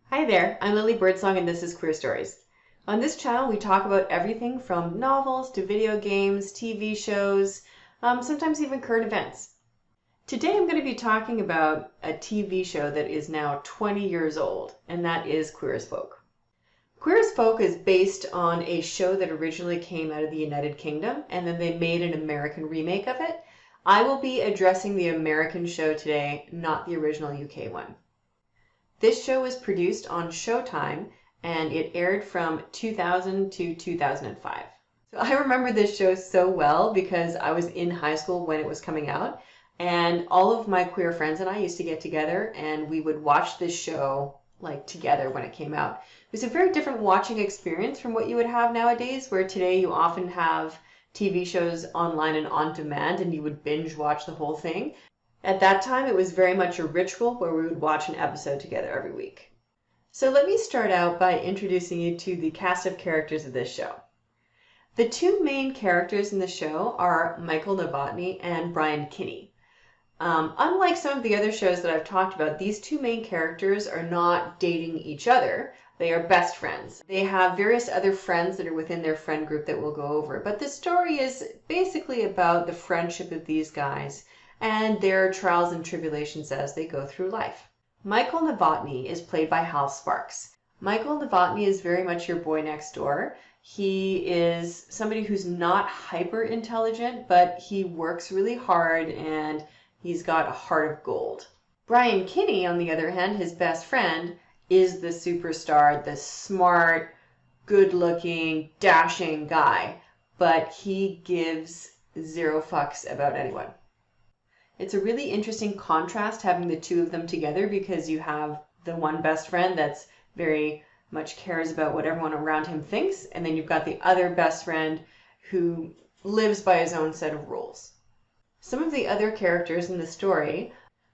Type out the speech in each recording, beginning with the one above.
Hi there, I'm Lily Birdsong and this is Queer Stories. On this channel we talk about everything from novels to video games, TV shows, sometimes even current events. Today I'm going to be talking about a TV show that is now 20 years old, and that is Queer as Folk. Queer as Folk is based on a show that originally came out of the United Kingdom, and then they made an American remake of it. I will be addressing the American show today, not the original UK one. This show was produced on Showtime and it aired from 2000 to 2005. So I remember this show so well because I was in high school when it was coming out, and all of my queer friends and I used to get together and we would watch this show like together when it came out. It was a very different watching experience from what you would have nowadays, where today you often have TV shows online and on demand and you would binge watch the whole thing. At that time, it was very much a ritual where we would watch an episode together every week. So let me start out by introducing you to the cast of characters of this show. The two main characters in the show are Michael Novotny and Brian Kinney. Unlike some of the other shows that I've talked about, these two main characters are not dating each other. They are best friends. They have various other friends that are within their friend group that we'll go over. But the story is basically about the friendship of these guys and their trials and tribulations as they go through life. Michael Novotny is played by Hal Sparks. Michael Novotny is very much your boy next door. He is somebody who's not hyper intelligent, but he works really hard and he's got a heart of gold. Brian Kinney, on the other hand, his best friend, is the superstar, the smart, good-looking, dashing guy, but he gives zero fucks about anyone. It's a really interesting contrast having the two of them together because you have the one best friend that's very much cares about what everyone around him thinks, and then you've got the other best friend who lives by his own set of rules. Some of the other characters in the story: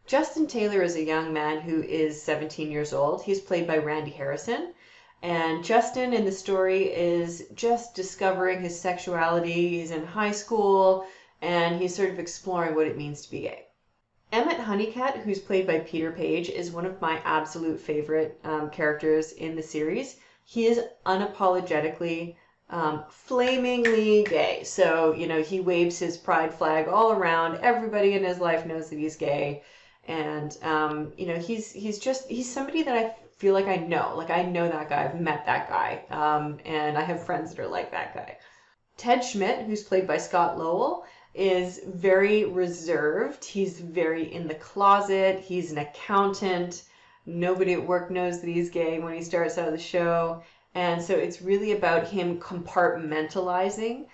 Justin Taylor is a young man who is 17 years old. He's played by Randy Harrison. And Justin in the story is just discovering his sexuality. He's in high school and he's sort of exploring what it means to be gay. Emmett Honeycutt, who's played by Peter Page, is one of my absolute favorite characters in the series. He is unapologetically, flamingly gay. So, he waves his pride flag all around. Everybody in his life knows that he's gay. And, he's somebody that I feel like I know. Like, I know that guy. I've met that guy. And I have friends that are like that guy. Ted Schmidt, who's played by Scott Lowell, is very reserved. He's very in the closet. He's an accountant. Nobody at work knows that he's gay when he starts out of the show. And so it's really about him compartmentalizing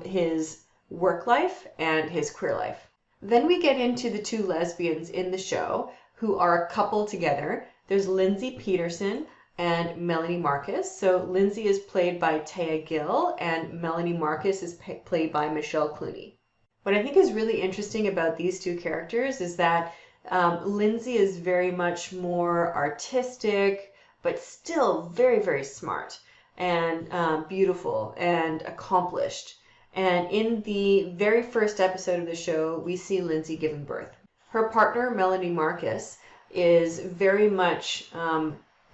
his work life and his queer life. Then we get into the two lesbians in the show who are a couple together. There's Lindsay Peterson and Melanie Marcus. So Lindsay is played by Taya Gill and Melanie Marcus is played by Michelle Clooney. What I think is really interesting about these two characters is that Lindsay is very much more artistic, but still very, very smart and beautiful and accomplished. And in the very first episode of the show, we see Lindsay giving birth. Her partner, Melanie Marcus, is very much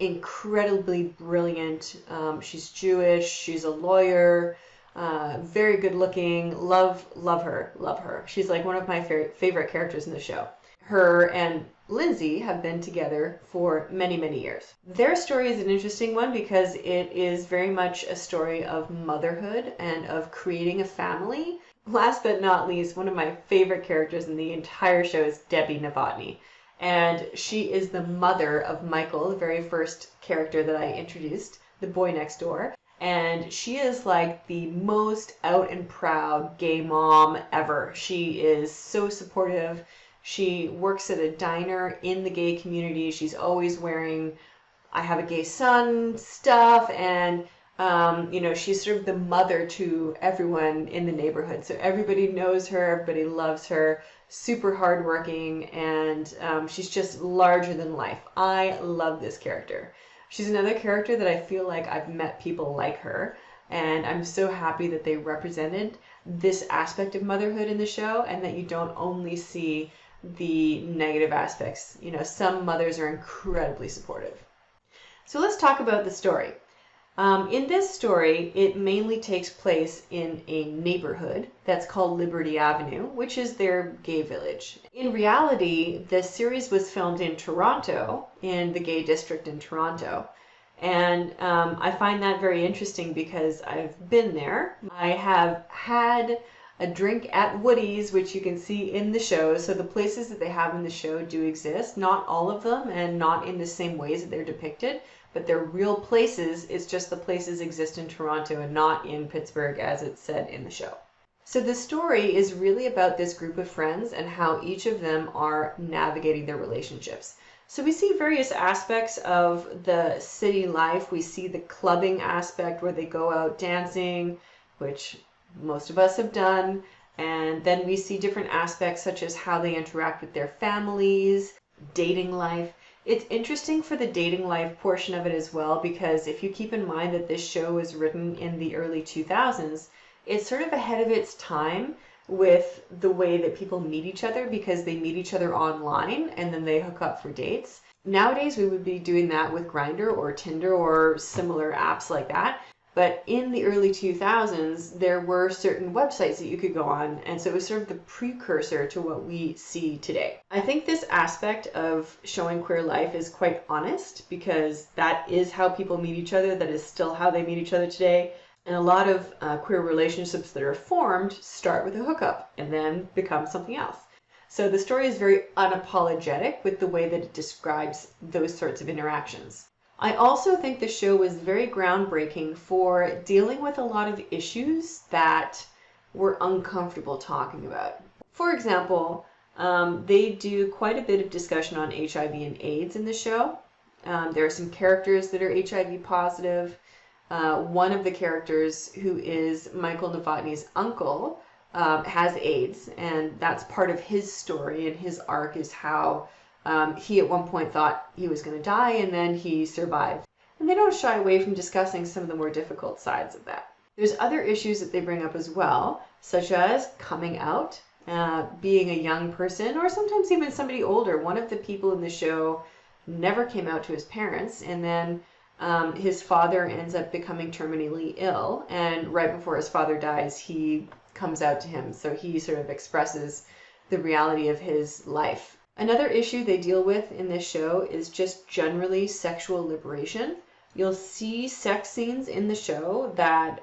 incredibly brilliant. She's Jewish. She's a lawyer. Very good looking. Love her. She's like one of my favorite characters in the show. Her and Lindsay have been together for many, many years. Their story is an interesting one because it is very much a story of motherhood and of creating a family. Last but not least, one of my favorite characters in the entire show is Debbie Novotny. And she is the mother of Michael, the very first character that I introduced, the boy next door. And she is like the most out and proud gay mom ever. She is so supportive. She works at a diner in the gay community. She's always wearing I have a gay son stuff, and she's sort of the mother to everyone in the neighborhood. So everybody knows her, everybody loves her, super hardworking, and she's just larger than life. I love this character. She's another character that I feel like I've met people like her, and I'm so happy that they represented this aspect of motherhood in the show and that you don't only see the negative aspects. Some mothers are incredibly supportive. So let's talk about the story. In this story, it mainly takes place in a neighborhood that's called Liberty Avenue, which is their gay village. In reality, the series was filmed in Toronto, in the gay district in Toronto. And I find that very interesting because I've been there. I have had a drink at Woody's, which you can see in the show. So the places that they have in the show do exist, not all of them and not in the same ways that they're depicted, but they're real places. It's just the places exist in Toronto and not in Pittsburgh as it's said in the show. So the story is really about this group of friends and how each of them are navigating their relationships. So we see various aspects of the city life. We see the clubbing aspect where they go out dancing, which most of us have done. And then we see different aspects such as how they interact with their families, dating life. It's interesting for the dating life portion of it as well, because if you keep in mind that this show was written in the early 2000s, it's sort of ahead of its time with the way that people meet each other, because they meet each other online and then they hook up for dates. Nowadays, we would be doing that with Grindr or Tinder or similar apps like that. But in the early 2000s, there were certain websites that you could go on, and so it was sort of the precursor to what we see today. I think this aspect of showing queer life is quite honest, because that is how people meet each other. That is still how they meet each other today. And a lot of queer relationships that are formed start with a hookup and then become something else. So the story is very unapologetic with the way that it describes those sorts of interactions. I also think the show was very groundbreaking for dealing with a lot of issues that we're uncomfortable talking about. For example, they do quite a bit of discussion on HIV and AIDS in the show. There are some characters that are HIV positive. One of the characters, who is Michael Novotny's uncle, has AIDS, and that's part of his story, and his arc is how he at one point thought he was going to die, and then he survived. And they don't shy away from discussing some of the more difficult sides of that. There's other issues that they bring up as well, such as coming out, being a young person, or sometimes even somebody older. One of the people in the show never came out to his parents, and then his father ends up becoming terminally ill, and right before his father dies, he comes out to him. So he sort of expresses the reality of his life. Another issue they deal with in this show is just generally sexual liberation. You'll see sex scenes in the show that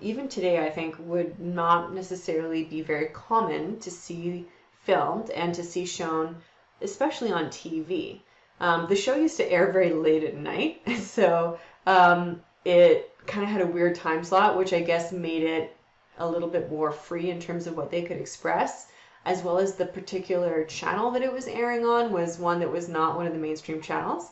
even today I think would not necessarily be very common to see filmed and to see shown, especially on TV. The show used to air very late at night, so it kind of had a weird time slot, which I guess made it a little bit more free in terms of what they could express, as well as the particular channel that it was airing on was one that was not one of the mainstream channels.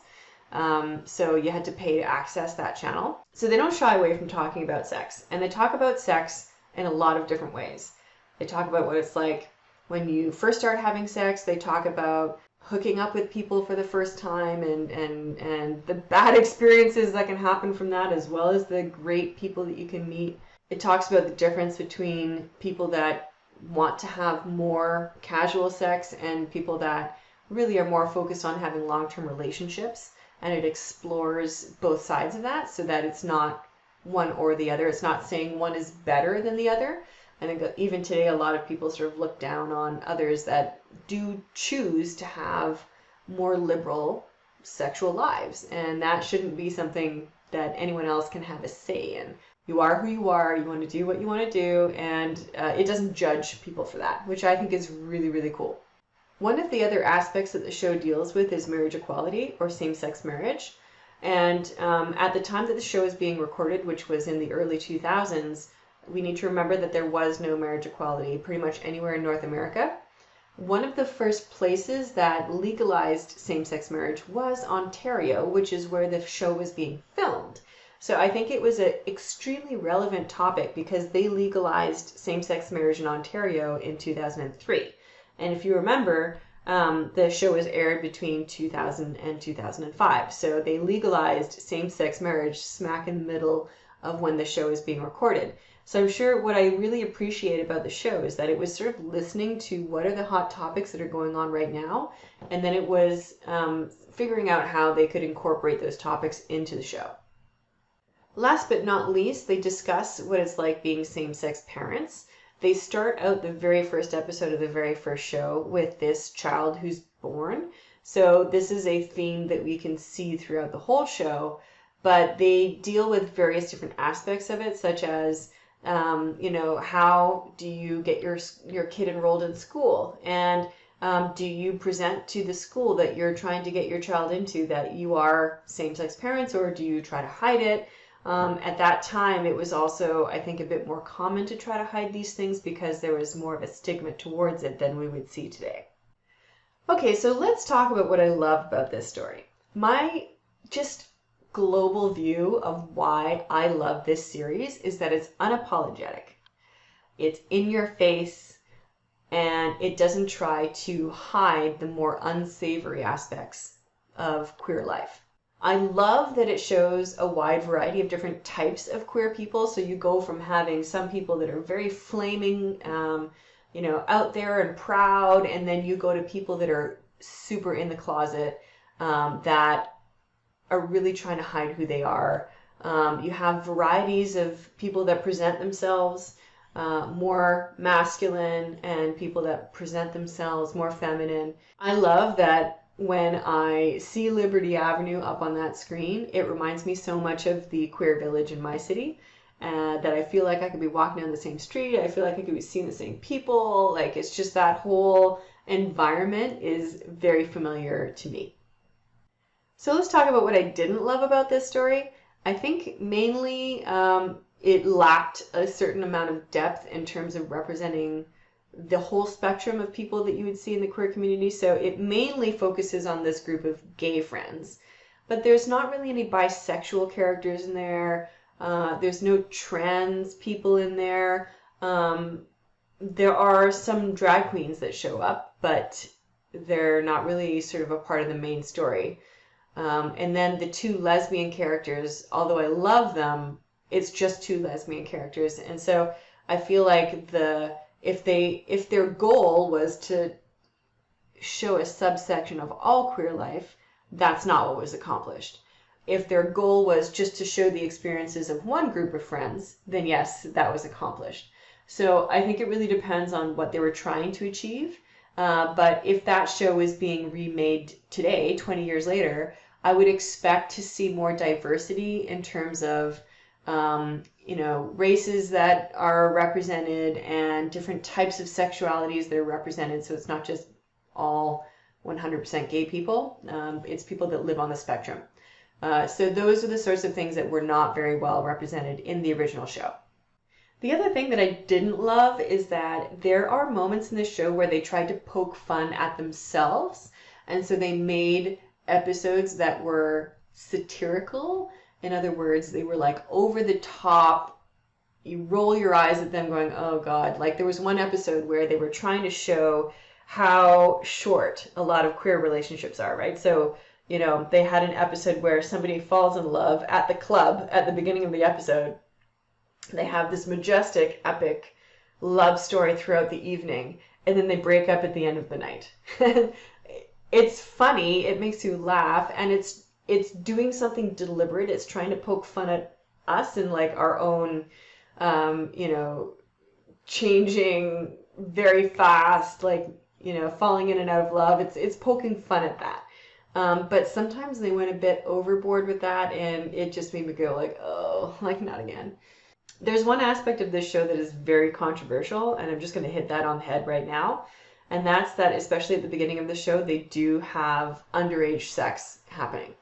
So you had to pay to access that channel. So they don't shy away from talking about sex, and they talk about sex in a lot of different ways. They talk about what it's like when you first start having sex. They talk about hooking up with people for the first time and the bad experiences that can happen from that, as well as the great people that you can meet. It talks about the difference between people that want to have more casual sex and people that really are more focused on having long-term relationships, and it explores both sides of that so that it's not one or the other. It's not saying one is better than the other. I think that even today a lot of people sort of look down on others that do choose to have more liberal sexual lives, and that shouldn't be something that anyone else can have a say in. You are who you are, you want to do what you want to do, and it doesn't judge people for that, which I think is really, really cool. One of the other aspects that the show deals with is marriage equality, or same-sex marriage. And at the time that the show is being recorded, which was in the early 2000s, we need to remember that there was no marriage equality pretty much anywhere in North America. One of the first places that legalized same-sex marriage was Ontario, which is where the show was being filmed. So I think it was an extremely relevant topic because they legalized same-sex marriage in Ontario in 2003. And if you remember, the show was aired between 2000 and 2005. So they legalized same-sex marriage smack in the middle of when the show is being recorded. So I'm sure what I really appreciate about the show is that it was sort of listening to what are the hot topics that are going on right now, and then it was figuring out how they could incorporate those topics into the show. Last but not least, they discuss what it's like being same-sex parents. They start out the very first episode of the very first show with this child who's born. So this is a theme that we can see throughout the whole show, but they deal with various different aspects of it, such as how do you get your kid enrolled in school, and do you present to the school that you're trying to get your child into that you are same-sex parents, or do you try to hide it? At that time, it was also, I think, a bit more common to try to hide these things because there was more of a stigma towards it than we would see today. Okay, so let's talk about what I love about this story. My just global view of why I love this series is that it's unapologetic. It's in your face, and it doesn't try to hide the more unsavory aspects of queer life. I love that it shows a wide variety of different types of queer people. So you go from having some people that are very flaming, out there and proud, and then you go to people that are super in the closet, that are really trying to hide who they are. You have varieties of people that present themselves more masculine and people that present themselves more feminine. I love that when I see Liberty Avenue up on that screen, it reminds me so much of the queer village in my city, that I feel like I could be walking down the same street. I feel like I could be seeing the same people. Like, it's just that whole environment is very familiar to me. So let's talk about what I didn't love about this story. I think mainly it lacked a certain amount of depth in terms of representing the whole spectrum of people that you would see in the queer community. So it mainly focuses on this group of gay friends, but there's not really any bisexual characters in there. There's no trans people in there. There are some drag queens that show up, but they're not really sort of a part of the main story. And then the two lesbian characters, although I love them, it's just two lesbian characters. And so I feel like if their goal was to show a subsection of all queer life, that's not what was accomplished. If their goal was just to show the experiences of one group of friends, then yes, that was accomplished. So I think it really depends on what they were trying to achieve. But if that show is being remade today, 20 years later, I would expect to see more diversity in terms of races that are represented and different types of sexualities that are represented. So it's not just all 100% gay people. It's people that live on the spectrum. So those are the sorts of things that were not very well represented in the original show. The other thing that I didn't love is that there are moments in the show where they tried to poke fun at themselves. And so they made episodes that were satirical. In other words, they were like over the top. You roll your eyes at them going, oh God. Like there was one episode where they were trying to show how short a lot of queer relationships are, right? So, they had an episode where somebody falls in love at the club at the beginning of the episode. They have this majestic, epic love story throughout the evening, and then they break up at the end of the night. It's funny, it makes you laugh, and it's doing something deliberate. It's trying to poke fun at us and like our own, changing very fast, falling in and out of love. It's poking fun at that. But sometimes they went a bit overboard with that, and it just made me go like, oh, like not again. There's one aspect of this show that is very controversial, and I'm just going to hit that on the head right now. And that's that, especially at the beginning of the show, they do have underage sex happening.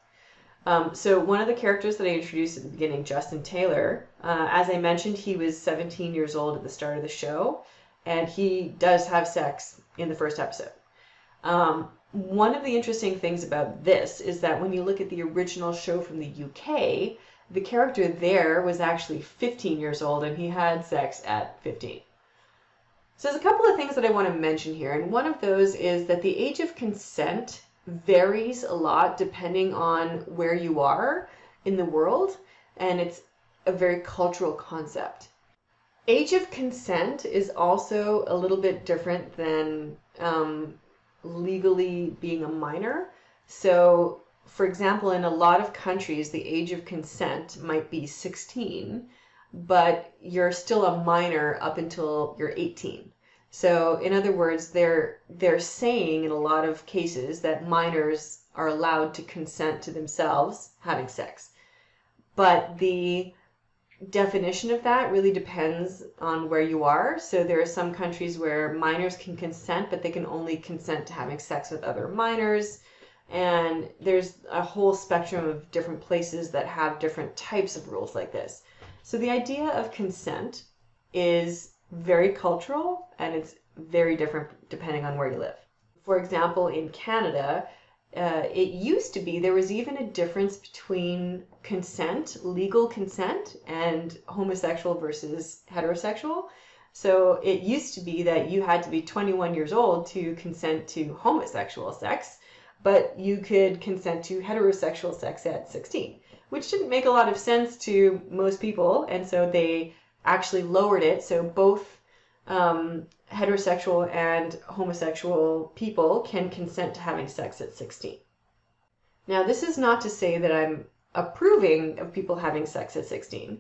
So one of the characters that I introduced at the beginning, Justin Taylor, as I mentioned, he was 17 years old at the start of the show, and he does have sex in the first episode. One of the interesting things about this is that when you look at the original show from the UK, the character there was actually 15 years old, and he had sex at 15. So there's a couple of things that I want to mention here, and one of those is that the age of consent varies a lot depending on where you are in the world, and it's a very cultural concept. Age of consent is also a little bit different than legally being a minor. So, for example, in a lot of countries, the age of consent might be 16, but you're still a minor up until you're 18. So, in other words, they're saying in a lot of cases that minors are allowed to consent to themselves having sex. But the definition of that really depends on where you are. So there are some countries where minors can consent, but they can only consent to having sex with other minors. And there's a whole spectrum of different places that have different types of rules like this. So the idea of consent is very cultural, and it's very different depending on where you live. For example, in Canada, it used to be there was even a difference between consent, legal consent, and homosexual versus heterosexual. So it used to be that you had to be 21 years old to consent to homosexual sex, but you could consent to heterosexual sex at 16, which didn't make a lot of sense to most people, and so they actually lowered it so both heterosexual and homosexual people can consent to having sex at 16. Now, this is not to say that I'm approving of people having sex at 16,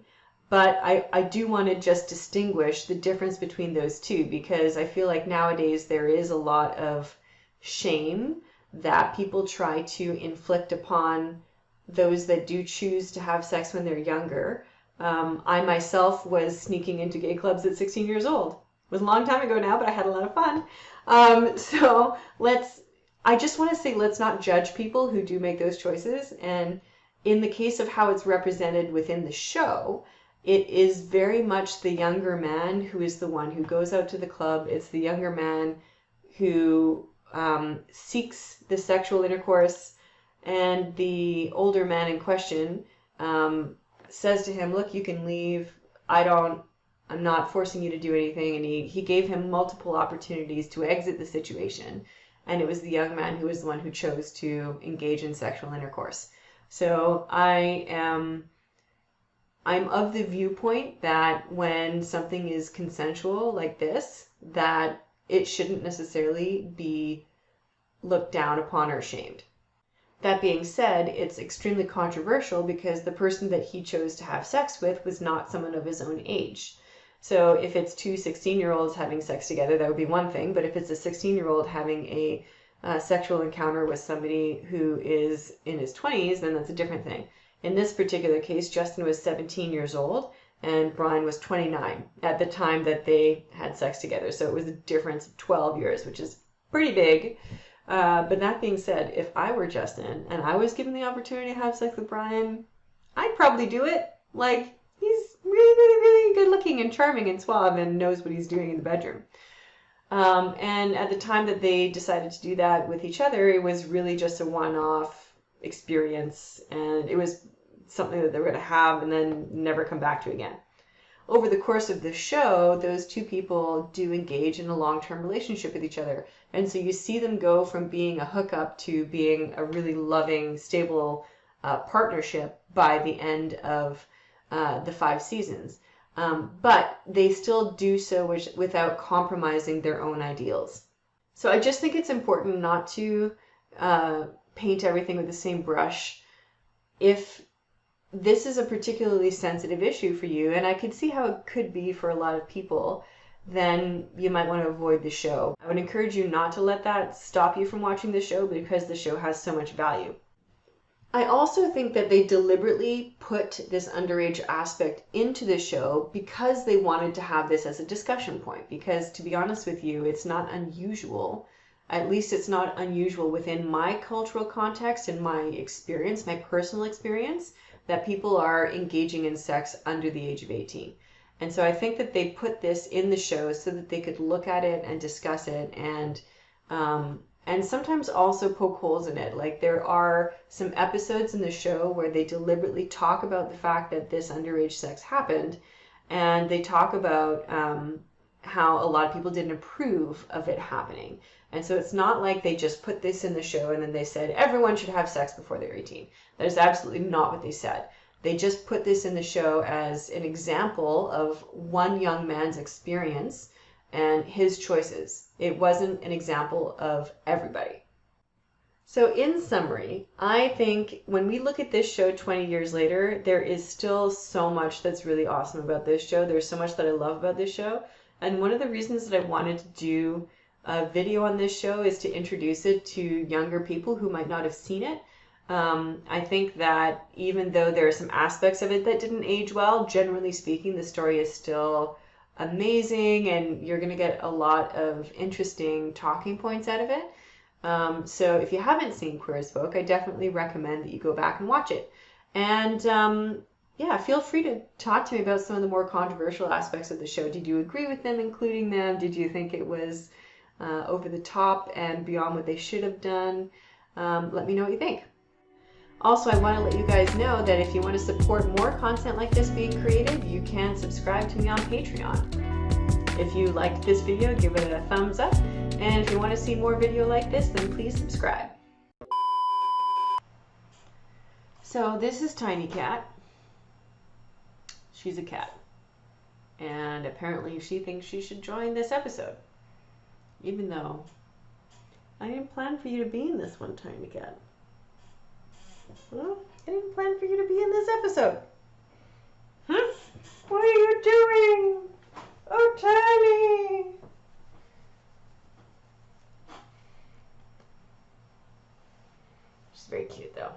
but I do want to just distinguish the difference between those two, because I feel like nowadays there is a lot of shame that people try to inflict upon those that do choose to have sex when they're younger. I myself was sneaking into gay clubs at 16 years old. It was a long time ago now, but I had a lot of fun. I just want to say, let's not judge people who do make those choices. And in the case of how it's represented within the show, it is very much the younger man who is the one who goes out to the club. It's the younger man who seeks the sexual intercourse, and the older man in question says to him, look, you can leave. I'm not forcing you to do anything. And he gave him multiple opportunities to exit the situation. And it was the young man who was the one who chose to engage in sexual intercourse. So I'm of the viewpoint that when something is consensual like this, that it shouldn't necessarily be looked down upon or shamed. That being said, it's extremely controversial because the person that he chose to have sex with was not someone of his own age. So if it's two 16-year-olds having sex together, that would be one thing. But if it's a 16-year-old having a sexual encounter with somebody who is in his 20s, then that's a different thing. In this particular case, Justin was 17 years old and Brian was 29 at the time that they had sex together. So it was a difference of 12 years, which is pretty big. But that being said, if I were Justin and I was given the opportunity to have sex with Brian, I'd probably do it. Like, he's really, really, really good looking and charming and suave and knows what he's doing in the bedroom. And at the time that they decided to do that with each other, it was really just a one-off experience, and it was something that they were going to have and then never come back to again. Over the course of the show, those two people do engage in a long-term relationship with each other. And so you see them go from being a hookup to being a really loving, stable partnership by the end of the 5 seasons. But they still do so without compromising their own ideals. So I just think it's important not to paint everything with the same brush. If this is a particularly sensitive issue for you, and I could see how it could be for a lot of people, then you might want to avoid the show. I would encourage you not to let that stop you from watching the show, because the show has so much value. I also think that they deliberately put this underage aspect into the show because they wanted to have this as a discussion point. Because, to be honest with you, it's not unusual. At least it's not unusual within my cultural context and my experience, my personal experience, that people are engaging in sex under the age of 18. And so I think that they put this in the show so that they could look at it and discuss it, and sometimes also poke holes in it. Like, there are some episodes in the show where they deliberately talk about the fact that this underage sex happened, and they talk about how a lot of people didn't approve of it happening. And so it's not like they just put this in the show and then they said everyone should have sex before they're 18. That is absolutely not what they said. They just put this in the show as an example of one young man's experience and his choices. It wasn't an example of everybody. So in summary, I think when we look at this show 20 years later, there is still so much that's really awesome about this show. There's so much that I love about this show. And one of the reasons that I wanted to do a video on this show is to introduce it to younger people who might not have seen it. I think that even though there are some aspects of it that didn't age well, generally speaking, the story is still amazing and you're going to get a lot of interesting talking points out of it. So if you haven't seen Queer as Folk, I definitely recommend that you go back and watch it. And yeah, feel free to talk to me about some of the more controversial aspects of the show. Did you agree with them including them? Did you think it was over the top and beyond what they should have done? Let me know what you think. Also, I want to let you guys know that if you want to support more content like this being created, you can subscribe to me on Patreon. If you liked this video, give it a thumbs up. And if you want to see more video like this, then please subscribe. So this is Tiny Cat. She's a cat. And apparently she thinks she should join this episode. Even though I didn't plan for you to be in this one, Tiny Cat. Well, I didn't plan for you to be in this episode. Huh? What are you doing? Oh, Tiny! She's very cute, though.